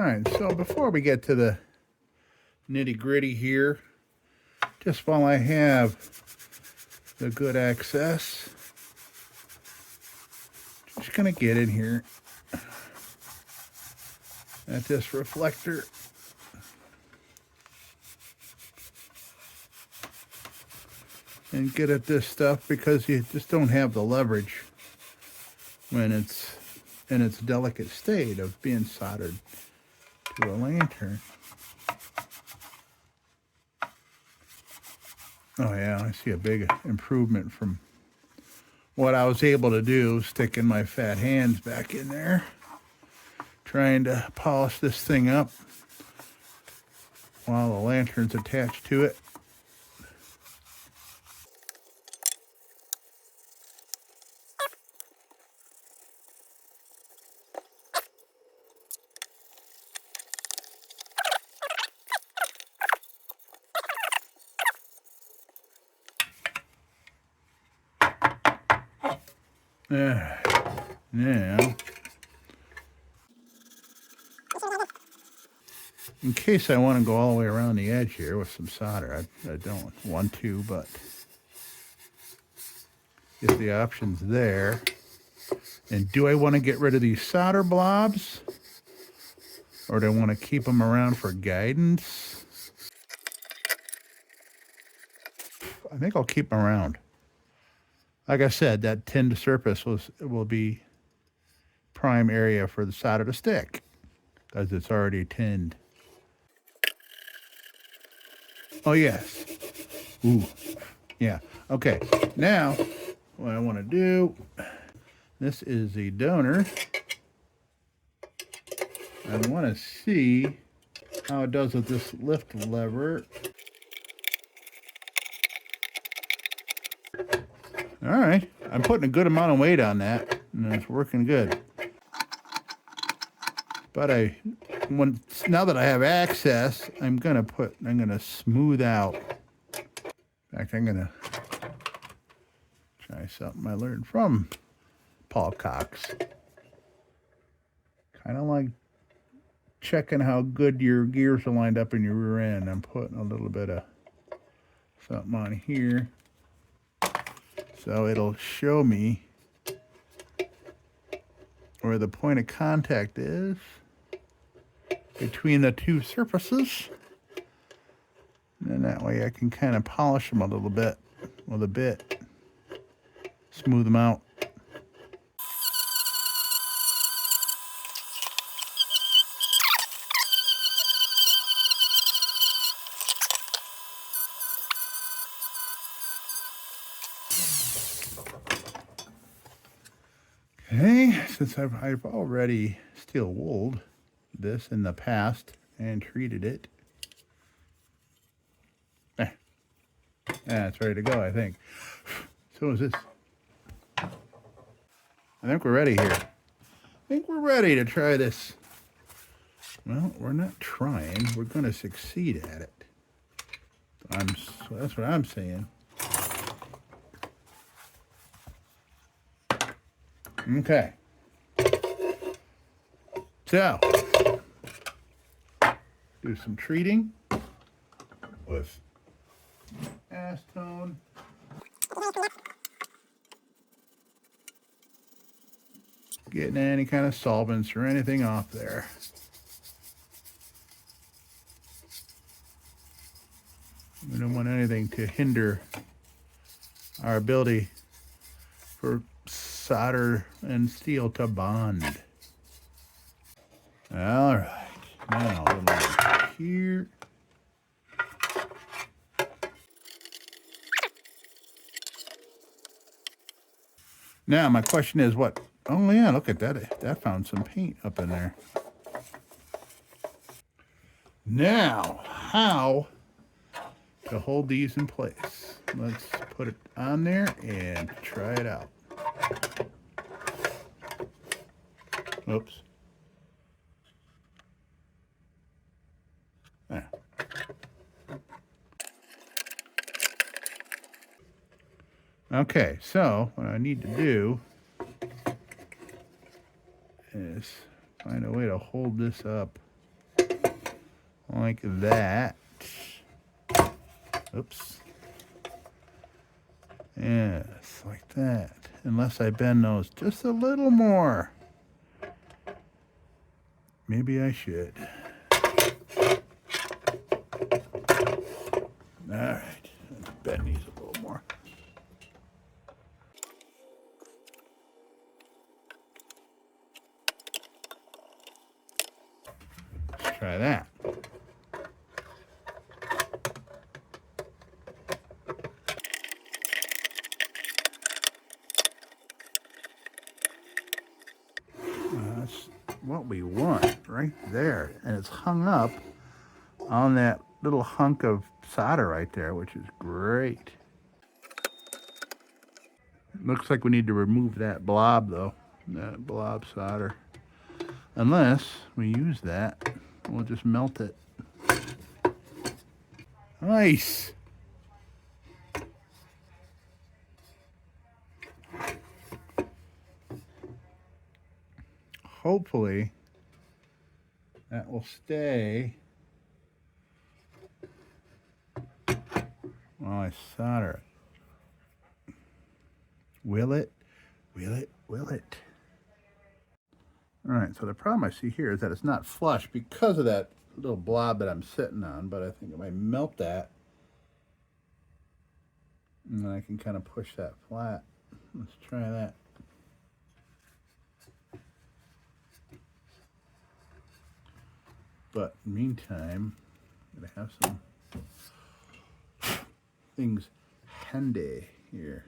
right, so before we get to the nitty-gritty here, just while I have the good access, just gonna get in here at this reflector. And get at this stuff because you just don't have the leverage when it's in its delicate state of being soldered to a lantern. Oh yeah, I see a big improvement from what I was able to do, sticking my fat hands back in there, trying to polish this thing up while the lantern's attached to it. Now, in case I want to go all the way around the edge here with some solder, I don't want to, but if the option's there. And do I want to get rid of these solder blobs? Or do I want to keep them around for guidance? I think I'll keep them around. Like I said, that tinned surface will be prime area for the solder to stick because it's already tinned. Oh, yes. Ooh. Yeah. Okay. Now, what I want to do, this is the donor. I want to see how it does with this lift lever. All right. I'm putting a good amount of weight on that, and it's working good. But now that I have access, I'm gonna smooth out. In fact, I'm gonna try something I learned from Paul Cox. Kind of like checking how good your gears are lined up in your rear end. I'm putting a little bit of something on here, so it'll show me where the point of contact is between the two surfaces, and that way I can kind of polish them a little bit with a bit, smooth them out. Okay, since I've already steel wooled this in the past and treated it, it's ready to go, I think. So is this. I think we're ready here. I think we're ready to try this. Well, we're not trying. We're going to succeed at it. So that's what I'm saying. Okay. So, do some treating with acetone. Getting any kind of solvents or anything off there. We don't want anything to hinder our ability for solder and steel to bond. All right, now a little here. Now my question is what? Oh yeah, look at that. That found some paint up in there. Now, how to hold these in place? Let's put it on there and try it out. Oops. There. Okay, so what I need to do is find a way to hold this up like that. Oops. Yes, like that. Unless I bend those just a little more. Maybe I should. All right, let's bend these a little more. Let's try that. That's what we want right there. And it's hung up on that little hunk of solder right there, which is great. Looks like we need to remove that blob though, that blob solder. Unless we use that, we'll just melt it. Nice. Hopefully that will stay while I solder it. Will it? Will it? Will it? All right, so the problem I see here is that it's not flush because of that little blob that I'm sitting on, but I think if I melt that, and then I can kind of push that flat. Let's try that. But meantime, I'm gonna have some things handy here.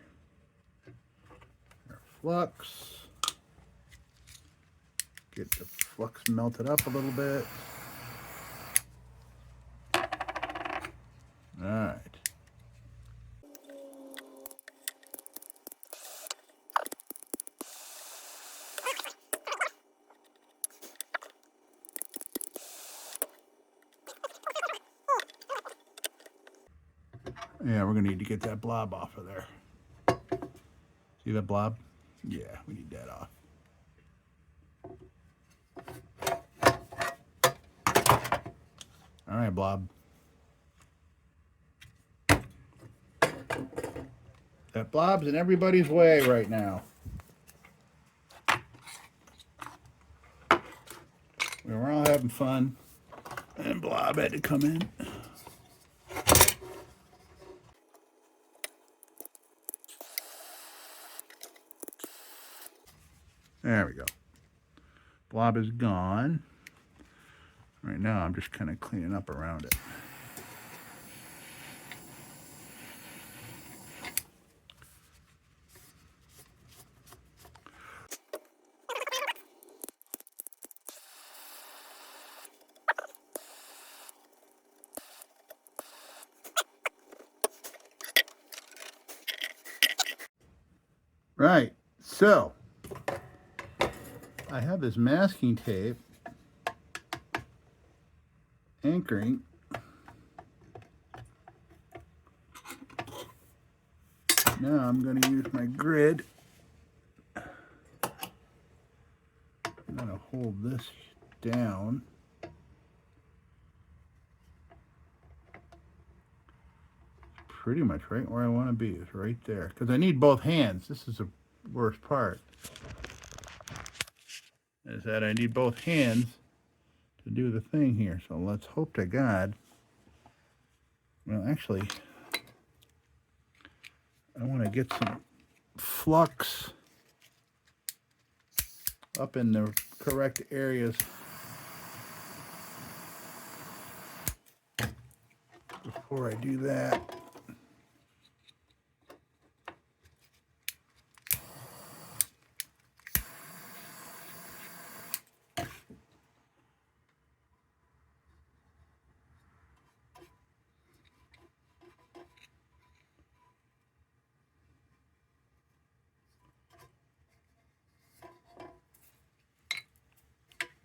Our flux. Get the flux melted up a little bit. All right. Yeah, we're gonna need to get that blob off of there. See that blob? Yeah, we need that off. All right, blob. That blob's in everybody's way right now. We were all having fun, and blob had to come in. There we go. Blob is gone. Right now, I'm just kind of cleaning up around it. Right, so I have this masking tape anchoring. Now I'm going to use my grid. I'm going to hold this down. Pretty much right where I want to be is right there. Because I need both hands. This is the worst part. Is that I need both hands to do the thing here. So let's hope to God. Well, actually, I want to get some flux up in the correct areas before I do that.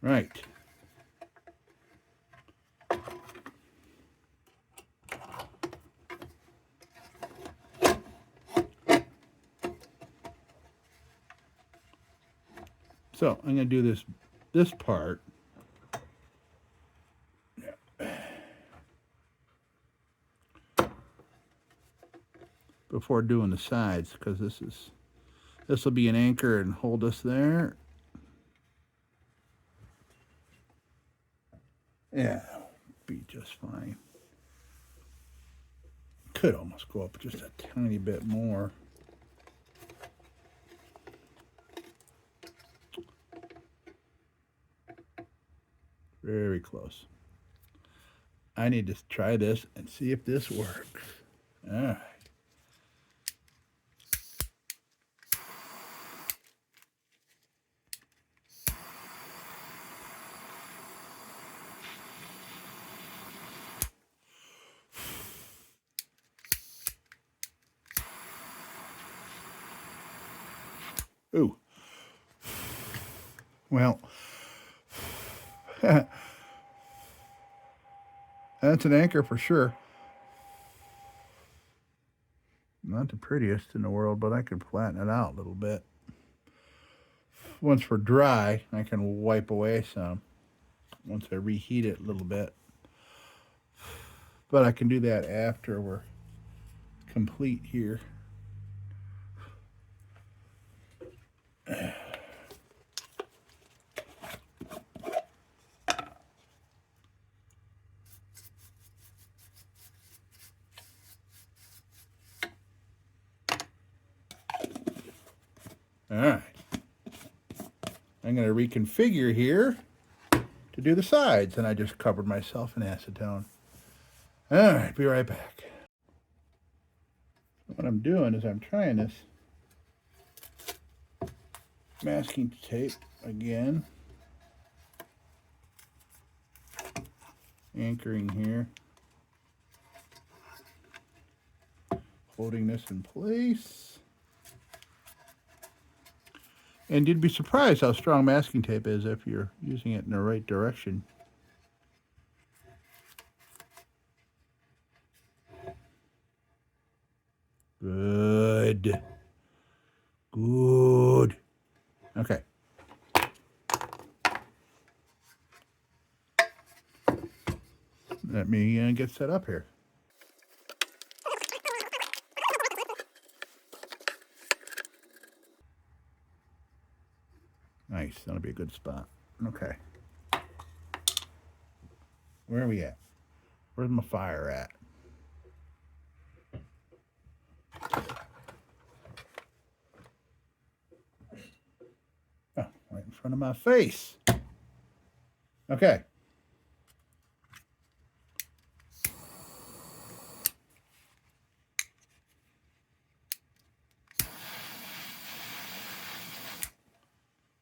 Right. So I'm going to do this part. before doing the sides, because this will be an anchor and hold us there. Yeah, be just fine. Could almost go up just a tiny bit more. Very close. I need to try this and see if this works. All right. Ooh. Well, that's an anchor for sure. Not the prettiest in the world, but I can flatten it out a little bit. Once we're dry, I can wipe away some. Once I reheat it a little bit. But I can do that after we're complete here. All right. I'm going to reconfigure here to do the sides, and I just covered myself in acetone. All right, be right back. What I'm doing is I'm trying this masking tape again. Anchoring here. Holding this in place. And you'd be surprised how strong masking tape is if you're using it in the right direction. Good. Good. Okay. Let me get set up here. Nice. That'll be a good spot. Okay. Where are we at? Where's my fire at? Oh, right in front of my face. Okay.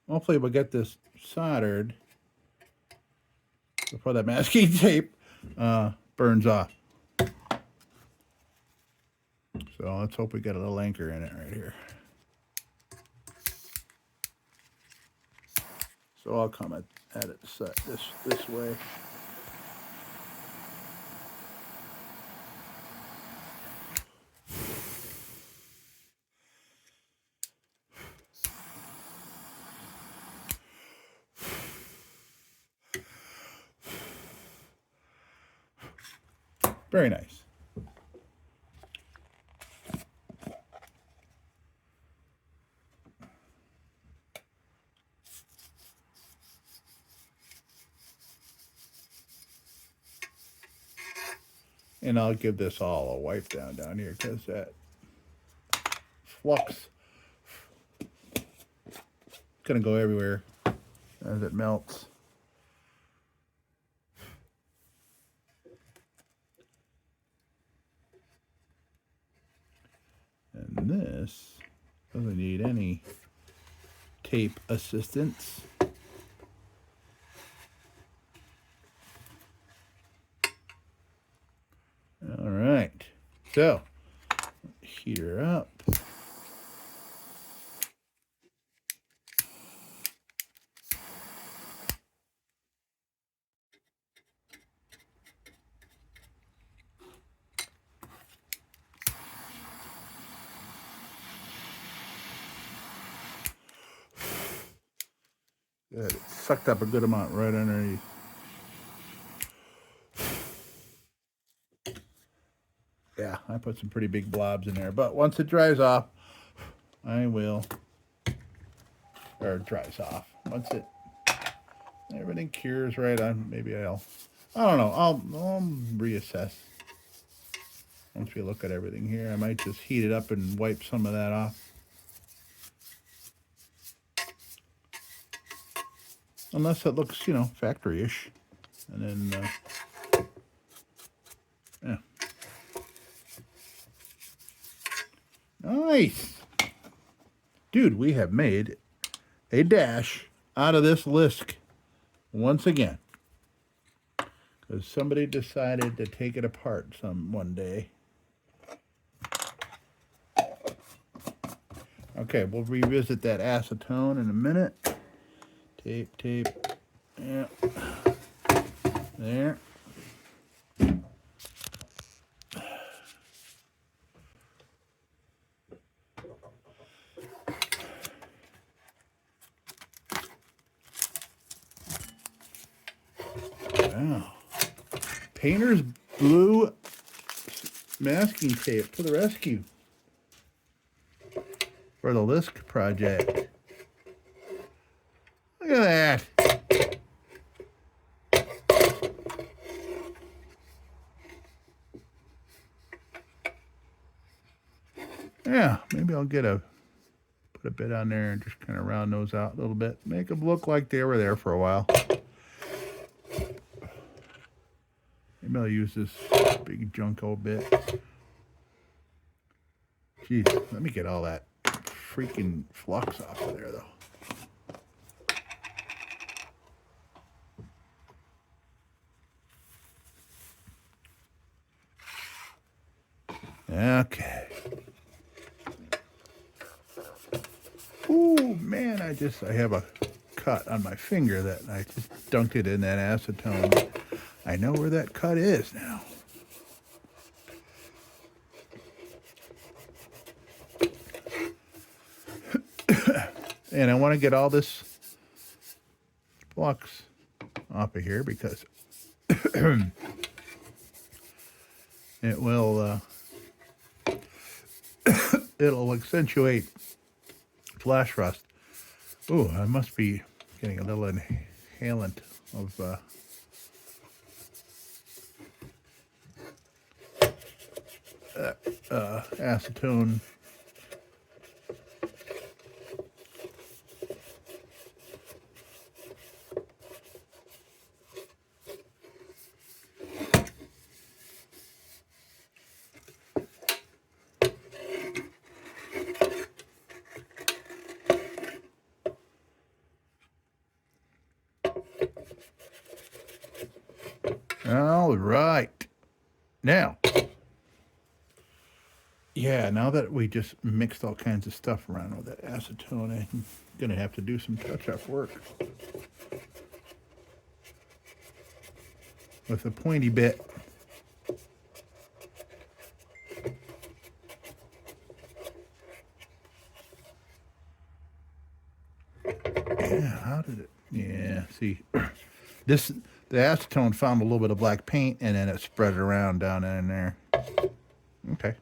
Hopefully we'll get this soldered before that masking tape burns off. So let's hope we get a little anchor in it right here. So I'll come at it this way. Very nice. And I'll give this all a wipe down here because that flux is gonna go everywhere as it melts. And this doesn't need any tape assistance. All right, so heat her up. Good. It sucked up a good amount right underneath. Yeah, I put some pretty big blobs in there. But once it dries off, I will, or dries off. Once everything cures right on, maybe I don't know. I'll reassess. Once we look at everything here, I might just heat it up and wipe some of that off. Unless it looks, you know, factory-ish. And then, yeah. Nice. Dude, we have made a dash out of this LISK once again. Because somebody decided to take it apart one day. Okay, we'll revisit that acetone in a minute. Tape. Yeah. There. Wow. Painter's blue masking tape to the rescue for the LISK project. Look at that. Yeah, maybe I'll put a bit on there and just kind of round those out a little bit. Make them look like they were there for a while. Maybe I'll use this big Junko bit. Geez, let me get all that freaking flux off of there, though. Okay. Ooh, man, I have a cut on my finger that I just dunked it in that acetone. I know where that cut is now. And I want to get all this flux off of here because it will it'll accentuate flash rust. Ooh, I must be getting a little inhalant of acetone. All right. Now, yeah, now that we just mixed all kinds of stuff around with that acetone, I'm going to have to do some touch-up work with a pointy bit. Yeah, how did it? Yeah, see, the acetone found a little bit of black paint, and then it spread it around down in there. Okay.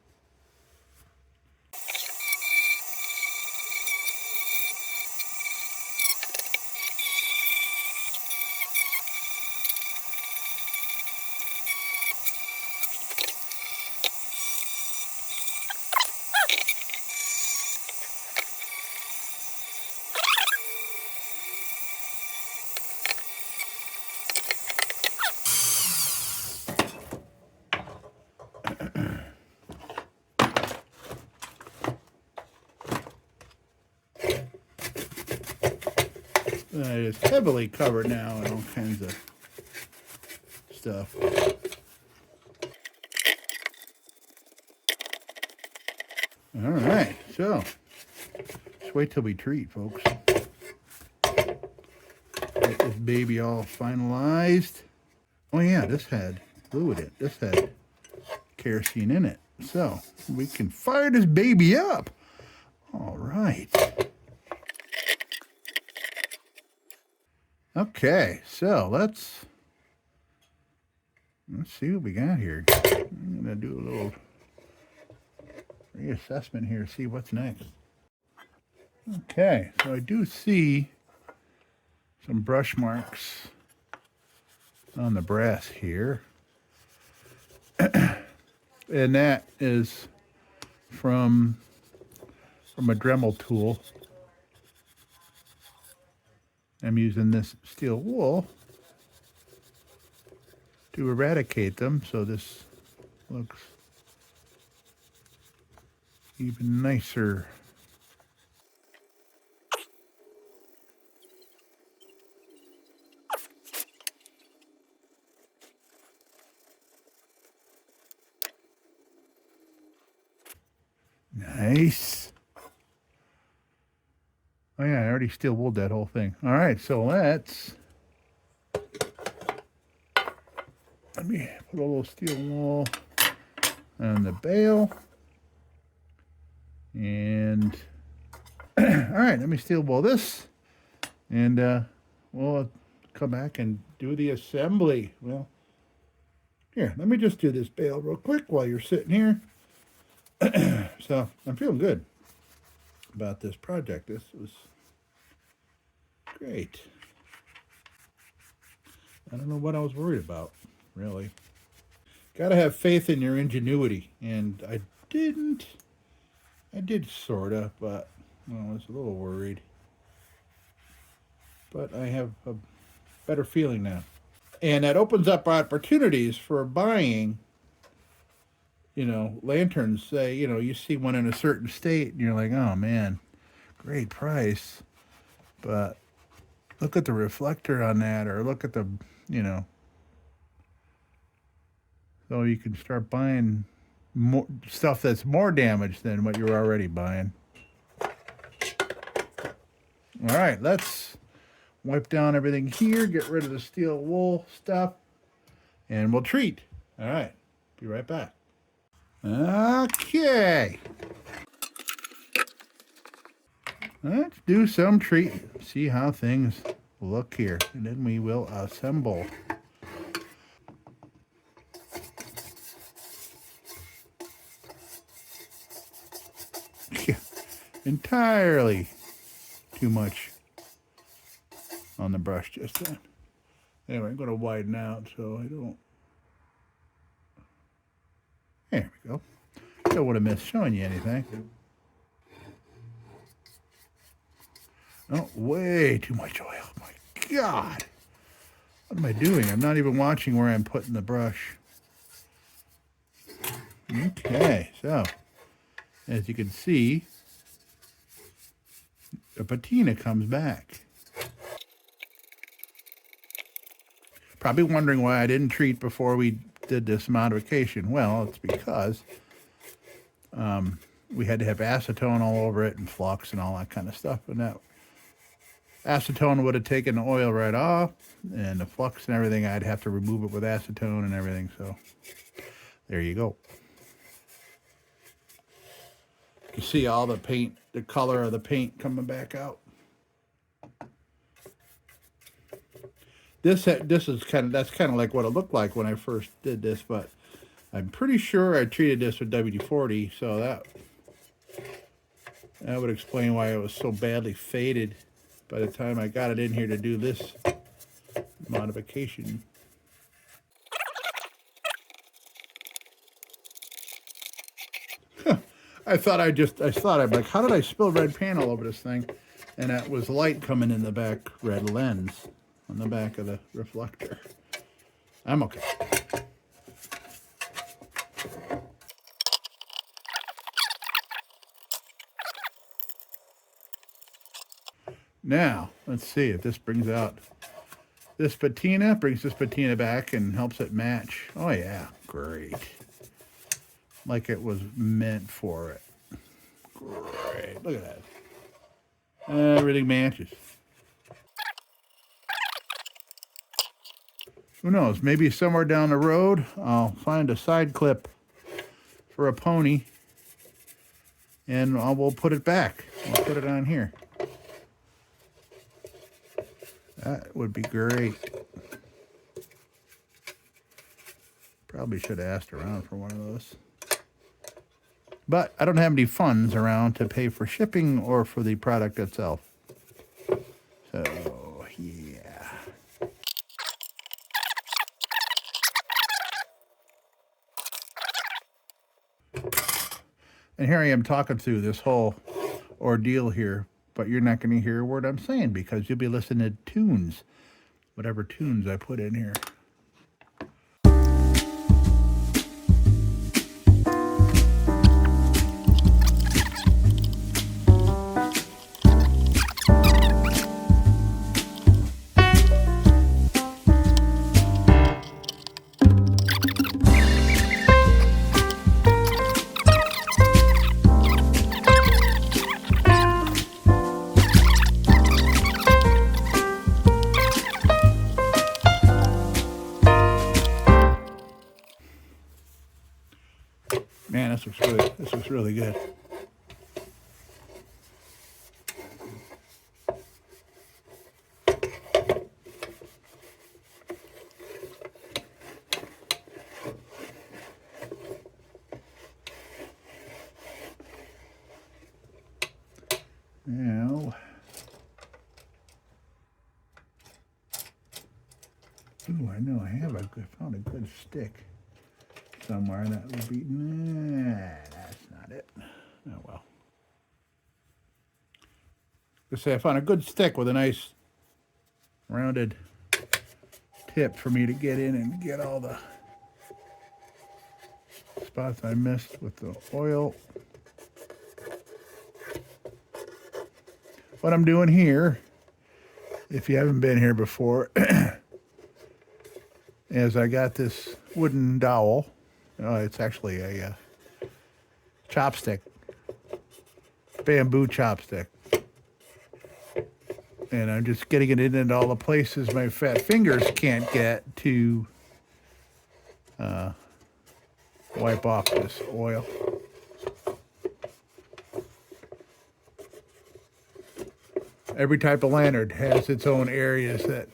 It's heavily covered now in all kinds of stuff. All right, so just wait till we treat, folks. Get this baby all finalized. Oh yeah, this had fluid in it. This had kerosene in it. So we can fire this baby up. All right. Okay, so let's see what we got here. I'm gonna do a little reassessment here, see what's next. Okay, so I do see some brush marks on the brass here. And that is from a Dremel tool. I'm using this steel wool to eradicate them, so this looks even nicer. Nice. Oh yeah, I already steel wooled that whole thing. All right, so let me put a little steel wool on the bale. And all right, let me steel wool this, and we'll come back and do the assembly. Well, here, let me just do this bale real quick while you're sitting here. So I'm feeling good about this project. This was great. I don't know what I was worried about, really. Got to have faith in your ingenuity, and I didn't. I did sorta, but well, I was a little worried. But I have a better feeling now. And that opens up opportunities for buying, lanterns. Say, you see one in a certain state and you're like, oh man, great price. But look at the reflector on that, or look at the, so you can start buying more stuff that's more damaged than what you're already buying. All right, let's wipe down everything here, get rid of the steel wool stuff, and we'll treat. All right, be right back. Okay. Let's do some treat. See how things look here, and then we will assemble. Entirely too much on the brush just then. Anyway, I'm going to widen out so I don't. There we go. Don't want to miss showing you anything. Oh, way too much oil. Oh my God. What am I doing? I'm not even watching where I'm putting the brush. Okay, so as you can see, the patina comes back. Probably wondering why I didn't treat before we did this modification. Well, it's because we had to have acetone all over it and flux and all that kind of stuff. And that acetone would have taken the oil right off, and the flux and everything, I'd have to remove it with acetone and everything. So there you go. You see all the paint, the color of the paint coming back out. This is that's kind of like what it looked like when I first did this, but I'm pretty sure I treated this with WD-40, so that would explain why it was so badly faded by the time I got it in here to do this modification. I thought I'm like, how did I spill red paint all over this thing? And that was light coming in the back red lens on the back of the reflector. I'm okay. Now, let's see if this brings out this patina, brings this patina back and helps it match. Oh yeah, great. Like it was meant for it. Great, look at that. Everything matches. Who knows, maybe somewhere down the road, I'll find a side clip for a pony and we'll put it back. We'll put it on here. That would be great. Probably should have asked around for one of those. But I don't have any funds around to pay for shipping or for the product itself. So, yeah. And here I am talking through this whole ordeal here, but you're not going to hear a word I'm saying because you'll be listening to tunes, whatever tunes I put in here. Man, this looks really good. Now, I know I found a good stick somewhere that would be, that's not it. Oh well. Just say I found a good stick with a nice rounded tip for me to get in and get all the spots I missed with the oil. What I'm doing here, if you haven't been here before, is I got this wooden dowel. It's actually a chopstick, bamboo chopstick. And I'm just getting it into all the places my fat fingers can't get to wipe off this oil. Every type of lantern has its own areas that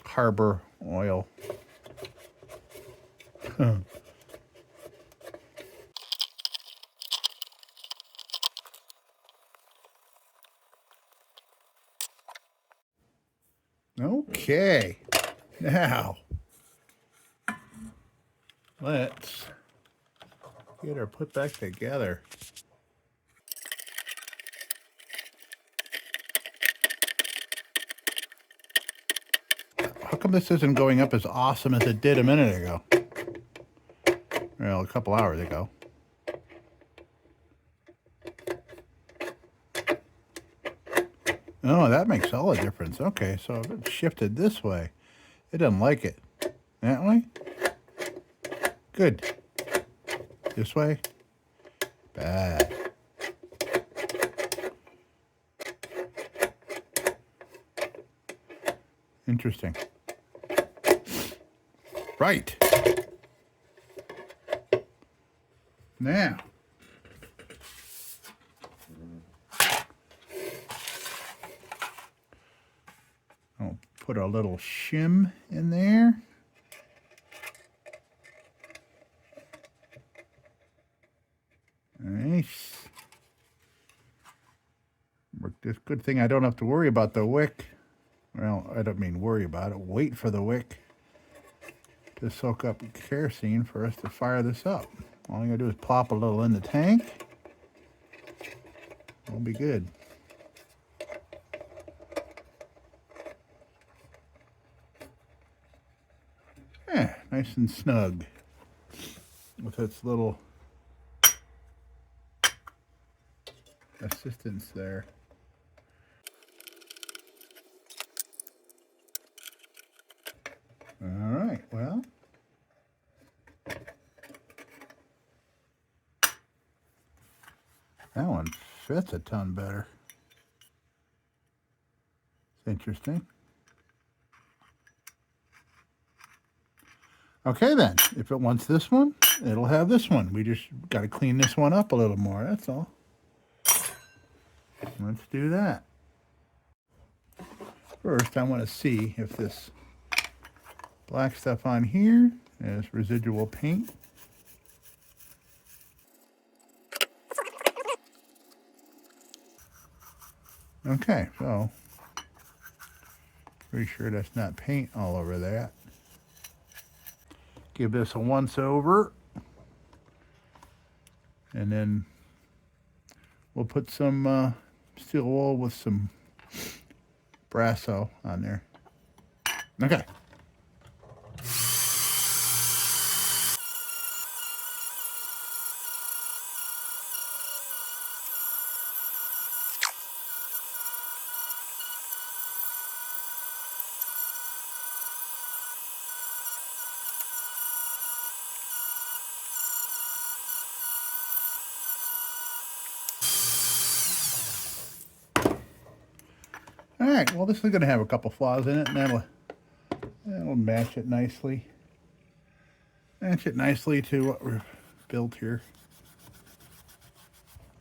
harbor oil. Okay, now let's get her put back together. How come this isn't going up as awesome as it did a minute ago? Well, a couple hours ago. Oh, that makes all the difference. Okay, so if it shifted this way, it doesn't like it. That way? Good. This way? Bad. Interesting. Right. Now. I'll put a little shim in there. Nice. This good thing I don't have to worry about the wick. Well, I don't mean worry about it. Wait for the wick to soak up kerosene for us to fire this up. All I gotta do is plop a little in the tank. We'll be good. Yeah, nice and snug with its little assistance there. All right, well, that one fits a ton better. It's interesting. Okay then, if it wants this one, it'll have this one. We just got to clean this one up a little more, that's all. Let's do that. First, I want to see if this black stuff on here as residual paint. Okay, so pretty sure that's not paint all over that. Give this a once over, and then we'll put some steel wool with some brasso on there. Okay. All right, well, this is going to have a couple flaws in it, and that'll match it nicely. Match it nicely to what we're built here.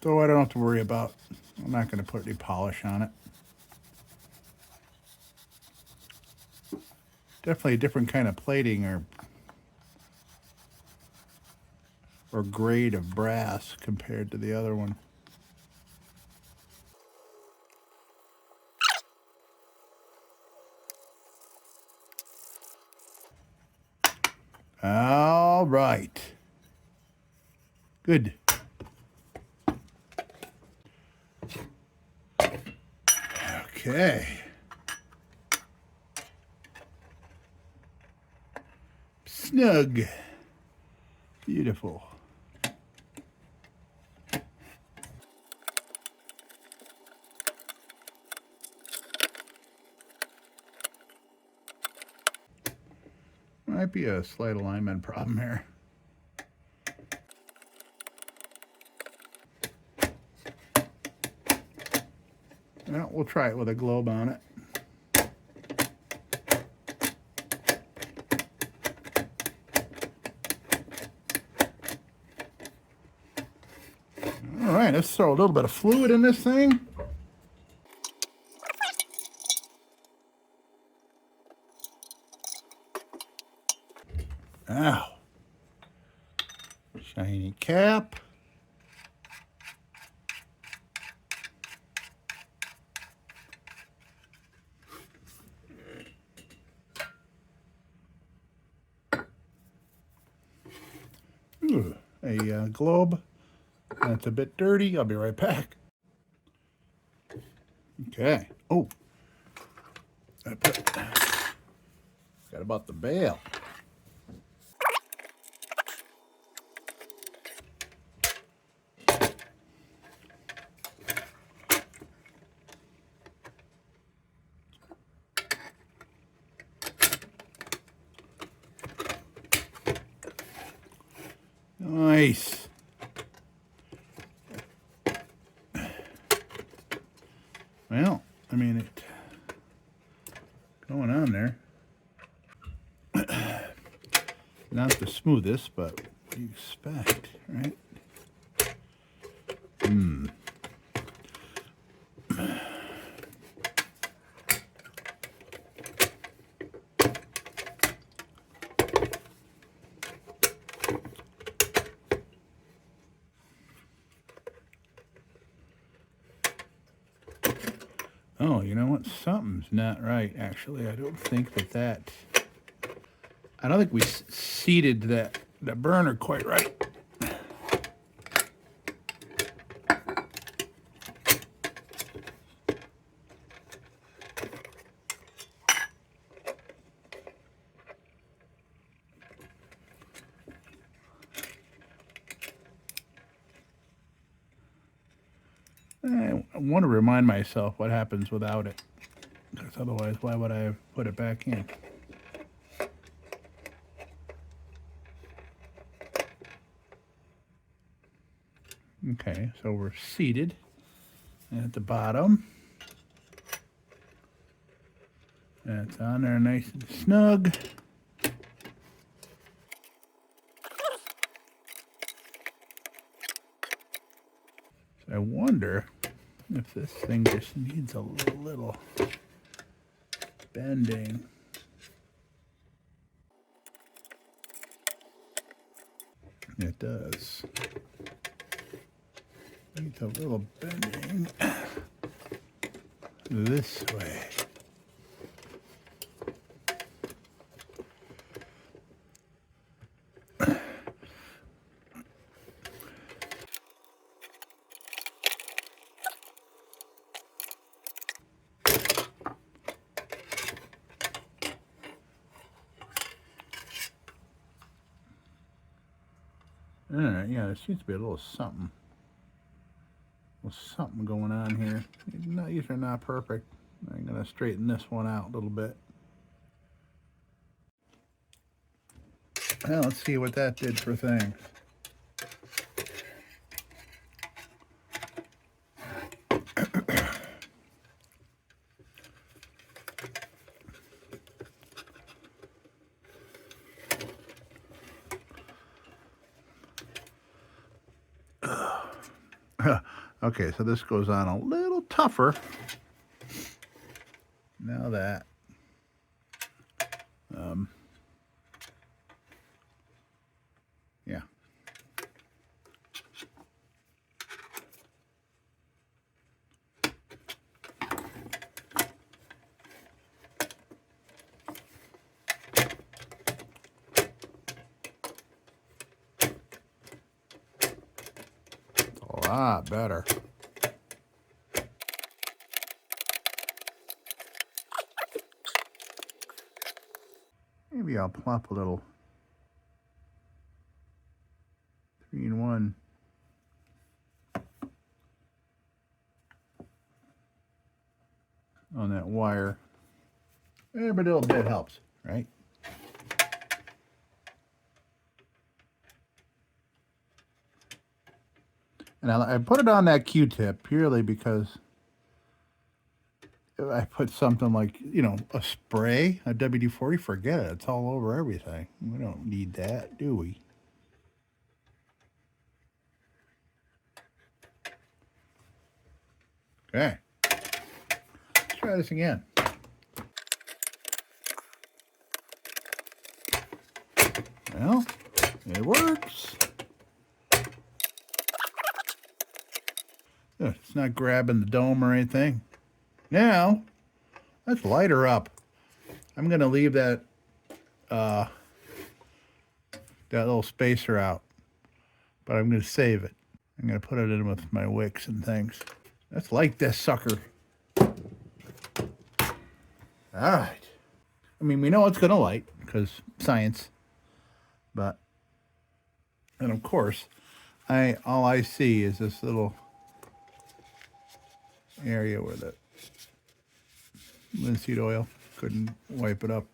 So I don't have to worry about, I'm not going to put any polish on it. Definitely a different kind of plating or grade of brass compared to the other one. All right. Good. Okay. Snug. Beautiful. Might be a slight alignment problem here. Well, we'll try it with a globe on it. All right, let's throw a little bit of fluid in this thing. Ow. Shiny cap. Ooh, a globe. That's a bit dirty. I'll be right back. Okay. Oh. Forgot about the bail. Nice. Well, I mean, it going on there. Not the smoothest, but what do you expect, right? Oh, you know what? Something's not right, actually. I don't think I don't think we seated the burner quite right. I want to remind myself what happens without it, because otherwise, why would I have put it back in? Okay, so we're seated at the bottom. That's on there nice and snug. So I wonder if this thing just needs a little bending. It does. Needs a little bending this way. Alright, yeah, there seems to be a little something. Something going on here. These are not perfect. I'm going to straighten this one out a little bit. Well, let's see what that did for things. Okay, so this goes on a little tougher. Now that. Yeah. A lot better. Maybe I'll plop a little 3-in-1 on that wire. Every little bit helps, right? And I put it on that Q-tip purely because if I put something like, you know, a spray, a WD-40, forget it. It's all over everything. We don't need that, do we? Okay. Let's try this again. Well, it works. It's not grabbing the dome or anything. Now, let's light her up. I'm going to leave that that little spacer out, but I'm going to save it. I'm going to put it in with my wicks and things. Let's light this sucker. All right. I mean, we know it's going to light because science, but, and of course, all I see is this little area where the linseed oil couldn't wipe it up.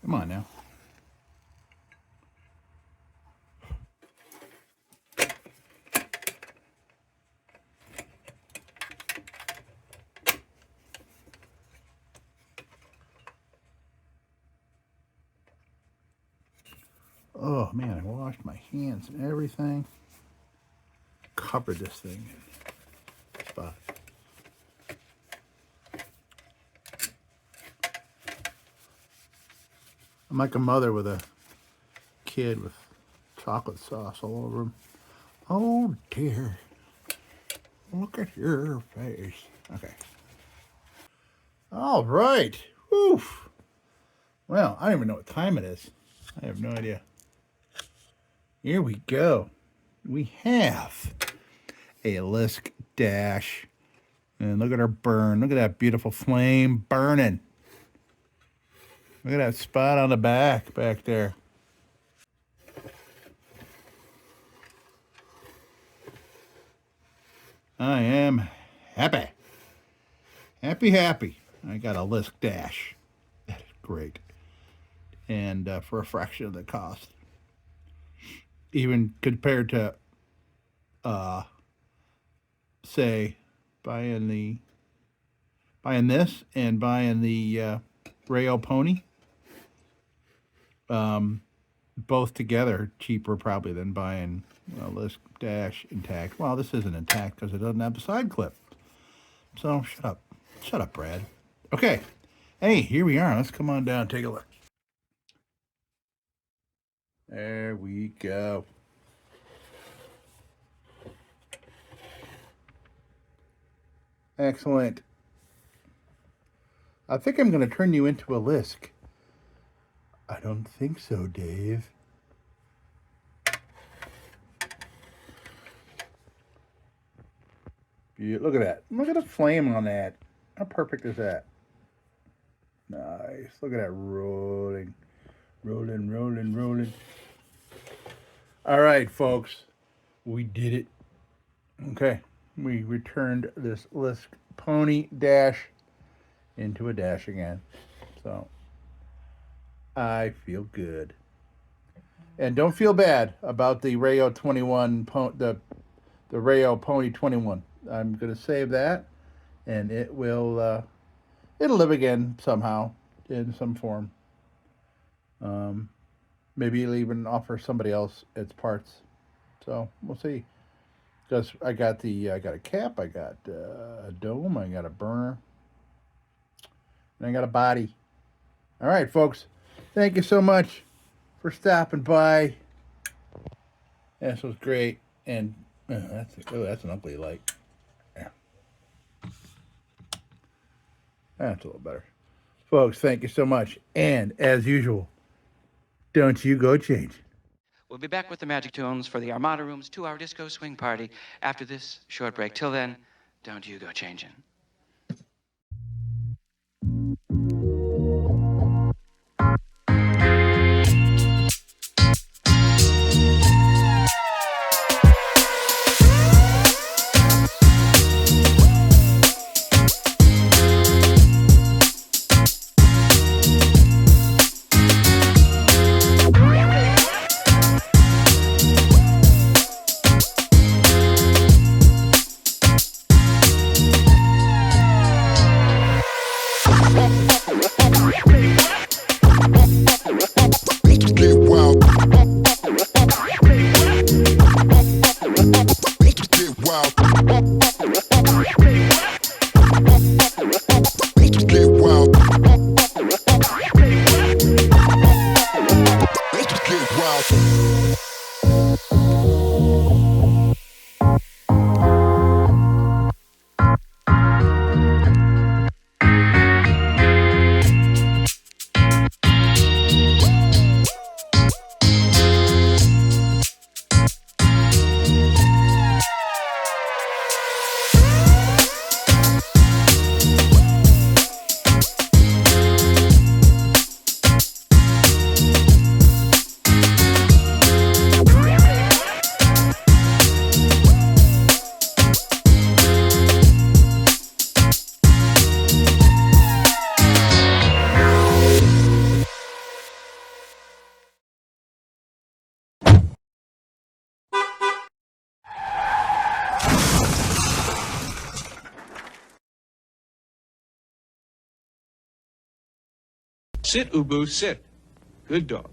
Come on now. Oh man, I washed my hands and everything. Covered this thing in spot. I'm like a mother with a kid with chocolate sauce all over him. Oh dear. Look at your face. Okay. All right. Oof. Well, I don't even know what time it is. I have no idea. Here we go. We have a LISK dash. And look at her burn. Look at that beautiful flame burning. Look at that spot on the back there. I am happy. Happy. I got a LISK dash. That is great. And for a fraction of the cost. Even compared to, say, buying this and buying the RAYO pony. both together cheaper probably than buying LISK dash intact. Well, this isn't intact because it doesn't have the side clip. So shut up, Brad. Okay, hey, here we are. Let's come on down and take a look. There we go. Excellent. I think I'm going to turn you into a LISK. I don't think so, Dave. Look at that. Look at the flame on that. How perfect is that? Nice. Look at that rolling. Rolling, rolling, rolling. All right, folks. We did it. Okay. We returned this LISK pony dash into a dash again. So I feel good. And don't feel bad about the RAYO 21, the RAYO Pony 21. I'm going to save that, and it will it'll live again somehow in some form. Maybe it'll even offer somebody else its parts. So we'll see. Because I got a cap, I got a dome, I got a burner, and I got a body. All right, folks. Thank you so much for stopping by. This was great, and that's an ugly light. Yeah. That's a little better. Folks, thank you so much. And as usual, don't you go change. We'll be back with the Magic Tunes for the Armada Room's 2-hour disco swing party after this short break. Till then, don't you go changing. Sit, Ubu, sit. Good dog.